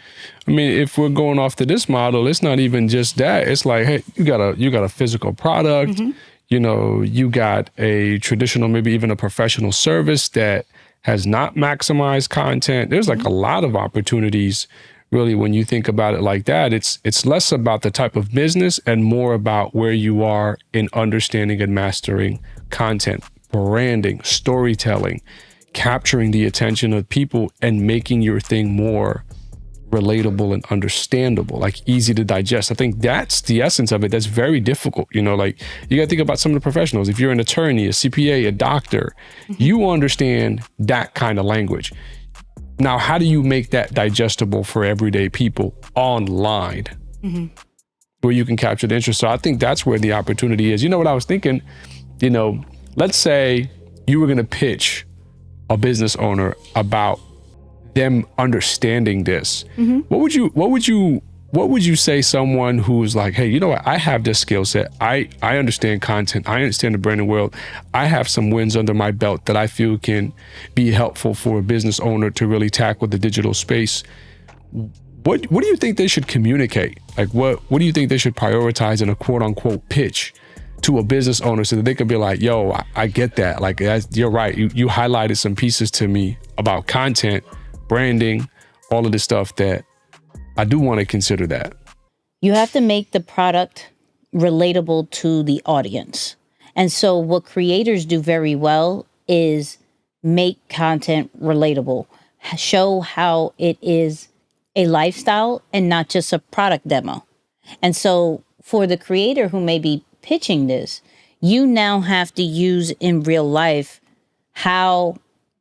I mean, if we're going off to this model, it's not even just that. It's like, hey, you got a physical product. You know, you got a traditional, maybe even a professional service that has not maximized content. There's like a lot of opportunities, really, when you think about it like that. It's less about the type of business and more about where you are in understanding and mastering content, branding, storytelling, capturing the attention of people and making your thing more relatable and understandable, like easy to digest. I think that's the essence of it. That's very difficult. You know, like you got to think about some of the professionals. If you're an attorney, a CPA, a doctor, you understand that kind of language. Now, how do you make that digestible for everyday people online where you can capture the interest? So I think that's where the opportunity is. You know what I was thinking? You know, let's say you were going to pitch a business owner about them understanding this. What would you say someone who's like, hey, you know what? I have this skill set. I understand content. I understand the branding world. I have some wins under my belt that I feel can be helpful for a business owner to really tackle the digital space. What do you think they should communicate? Like, what do you think they should prioritize in a quote unquote pitch to a business owner so that they could be like, yo, I get that. Like, you're right. You highlighted some pieces to me about content, branding, all of this stuff that I do want to consider that. You have to make the product relatable to the audience. And so what creators do very well is make content relatable, show how it is a lifestyle and not just a product demo. And so for the creator who may be pitching this, you now have to use in real life how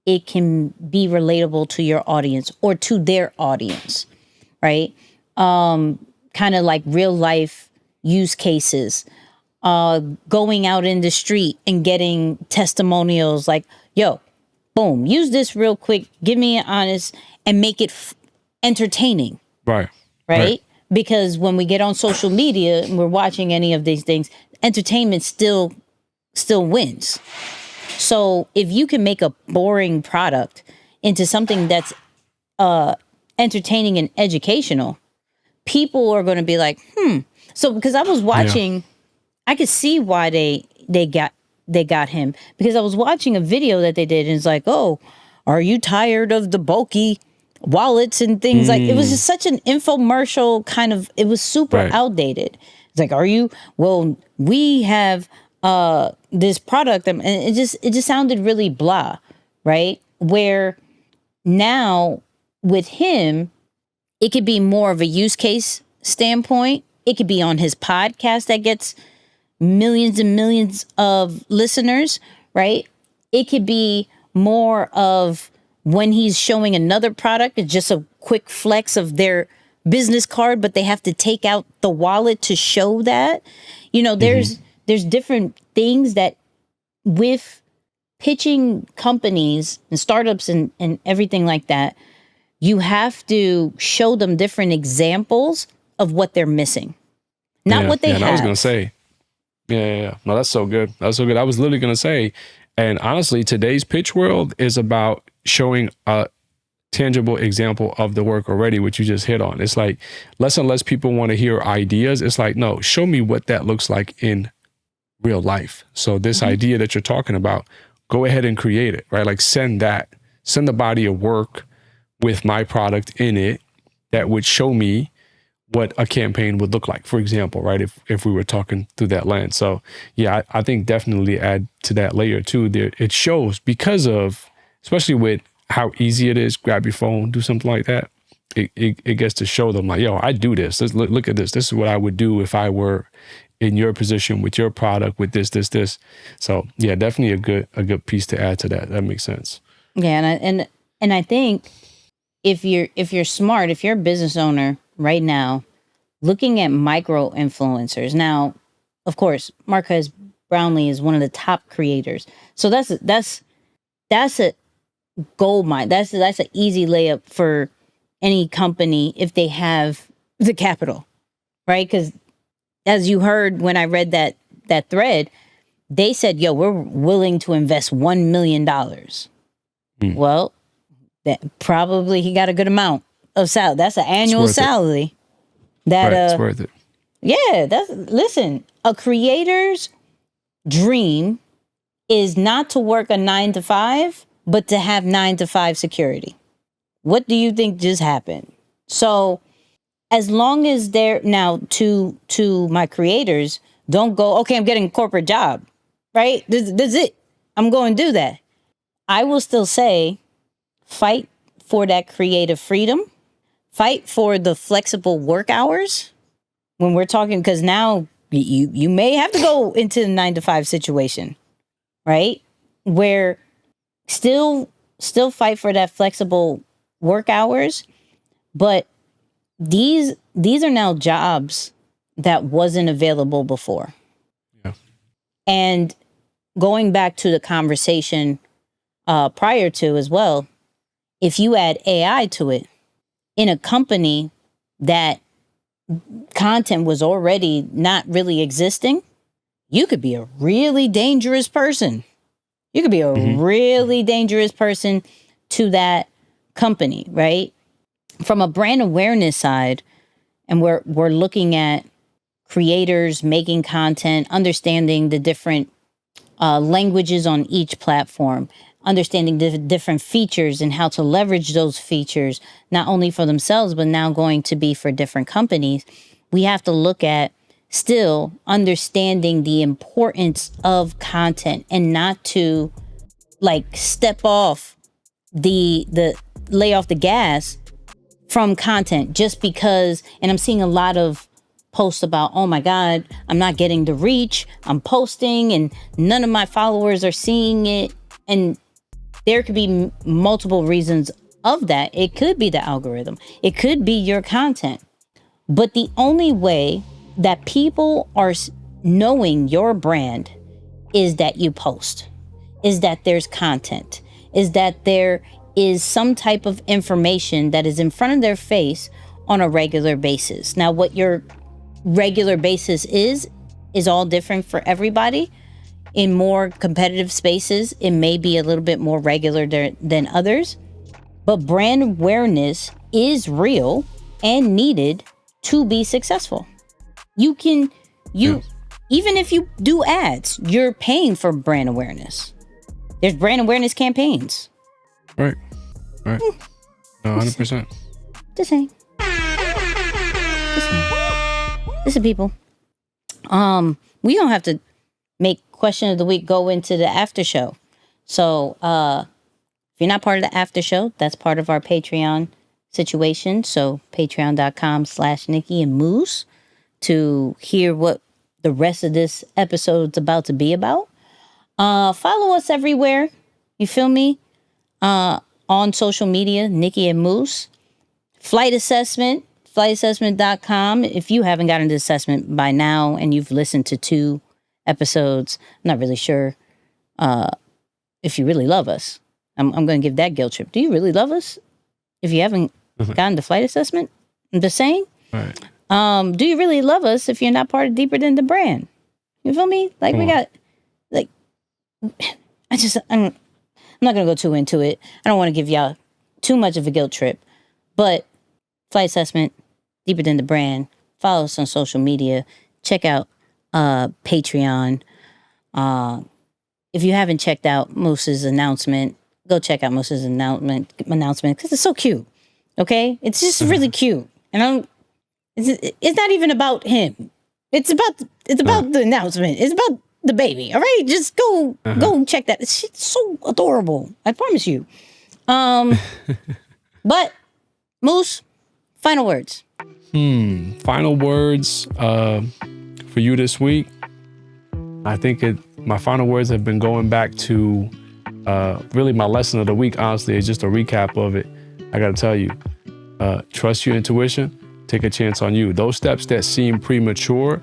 it can be relatable to your audience or to their audience, right? Kind of like real life use cases, going out in the street and getting testimonials like, yo, boom, use this real quick, give me an honest, and make it entertaining. Right? Because when we get on social media and we're watching any of these things, entertainment still wins. So if you can make a boring product into something that's entertaining and educational, people are going to be like, So because I was watching, I could see why they got him, because I was watching a video that they did and it's like, oh, are you tired of the bulky wallets and things? Like, it was just such an infomercial kind of, it was super outdated. It's like, well, we have this product, and it just sounded really blah, right? Where now with him, it could be more of a use case standpoint. It could be on his podcast that gets millions and millions of listeners, right? It could be more of when he's showing another product, it's just a quick flex of their business card, but they have to take out the wallet to show that. You know, there's different things that with pitching companies and startups and everything like that, you have to show them different examples of what they're missing. Not what they have. I was going to say, yeah. No, that's so good. That's so good. I was literally going to say, and honestly, today's pitch world is about showing a tangible example of the work already, which you just hit on. It's like less and less people want to hear ideas. It's like, no, show me what that looks like in real life. So this idea that you're talking about, go ahead and create it, right? Like send the body of work with my product in it that would show me what a campaign would look like, for example, right? If we were talking through that lens. So yeah, I think definitely add to that layer too. There, it shows because of, especially with how easy it is, grab your phone, do something like that. It gets to show them like, yo, I do this. Look at this. This is what I would do if I were in your position with your product with this. So yeah, definitely a good piece to add to that. That makes sense. Yeah. And I think if you're smart, if you're a business owner right now, looking at micro influencers. Now, of course, Marques Brownlee is one of the top creators. So that's a gold mine. That's an easy layup for any company if they have the capital, right? Because as you heard when I read that thread, they said, yo, we're willing to invest $1 million. Well, that probably he got a good amount of salary. That's an annual salary. That it's worth it. Yeah, listen, a creator's dream is not to work a 9 to 5, but to have 9 to 5 security. What do you think just happened? So as long as they're now to my creators, don't go, okay, I'm getting a corporate job, right? This is it. I'm going to do that. I will still say, fight for that creative freedom. Fight for the flexible work hours when we're talking, because now you may have to go into the 9 to 5 situation, right? Where still fight for that flexible work hours, but these are now jobs that wasn't available before. Yeah. And going back to the conversation prior to as well, if you add AI to it, in a company that content was already not really existing, you could be a really dangerous person. You could be a really dangerous person to that company, right? From a brand awareness side, and we're looking at creators making content, understanding the different languages on each platform, understanding the different features and how to leverage those features, not only for themselves, but now going to be for different companies. We have to look at still understanding the importance of content and not to like step off the lay off the gas from content just because. And I'm seeing a lot of posts about, oh my God, I'm not getting the reach. I'm posting and none of my followers are seeing it. And there could be multiple reasons of that. It could be the algorithm. It could be your content. But the only way that people are knowing your brand is that you post, is that there's content, is that there is some type of information that is in front of their face on a regular basis. Now, what your regular basis is all different for everybody. In more competitive spaces, it may be a little bit more regular than others, but brand awareness is real and needed to be successful. Even if you do ads, you're paying for brand awareness. There's brand awareness campaigns. Right. No, 100%. Just saying. Listen, people. We don't have to make question of the week go into the after show. So if you're not part of the after show, that's part of our Patreon situation. So patreon.com/Nicky and Moose to hear what the rest of this episode's about to be about. Follow us everywhere. You feel me? On social media, Nicky and Moose. Flight assessment, flightassessment.com. If you haven't gotten the assessment by now and you've listened to 2 episodes, I'm not really sure if you really love us. I'm going to give that guilt trip. Do you really love us? If you haven't gotten the flight assessment, I'm just saying. Right. Do you really love us if you're not part of Deeper Than the Brand? You feel me? Like we got, like, I'm not going to go too into it. I don't want to give y'all too much of a guilt trip, but flight assessment, Deeper Than the Brand. Follow us on social media. Check out Patreon. If you haven't checked out Moose's announcement, go check out Moose's announcement because it's so cute. Okay, it's just really cute, and it's not even about him. It's about the announcement. It's about the baby. All right, just go check that. It's so adorable. I promise you. But Moose, final words. Final words for you this week. I think my final words have been going back to really my lesson of the week. Honestly, it's just a recap of it. I got to tell you, trust your intuition. Take a chance on you. Those steps that seem premature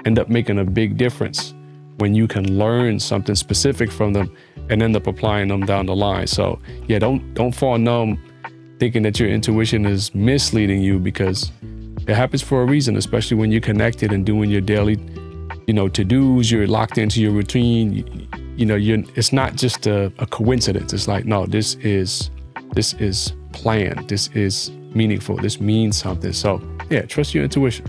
end up making a big difference when you can learn something specific from them and end up applying them down the line. So yeah, don't fall numb thinking that your intuition is misleading you, because it happens for a reason, especially when you're connected and doing your daily, to-dos, you're locked into your routine. It's not just a coincidence. It's like, no, this is planned. This is meaningful. This means something. So yeah, trust your intuition.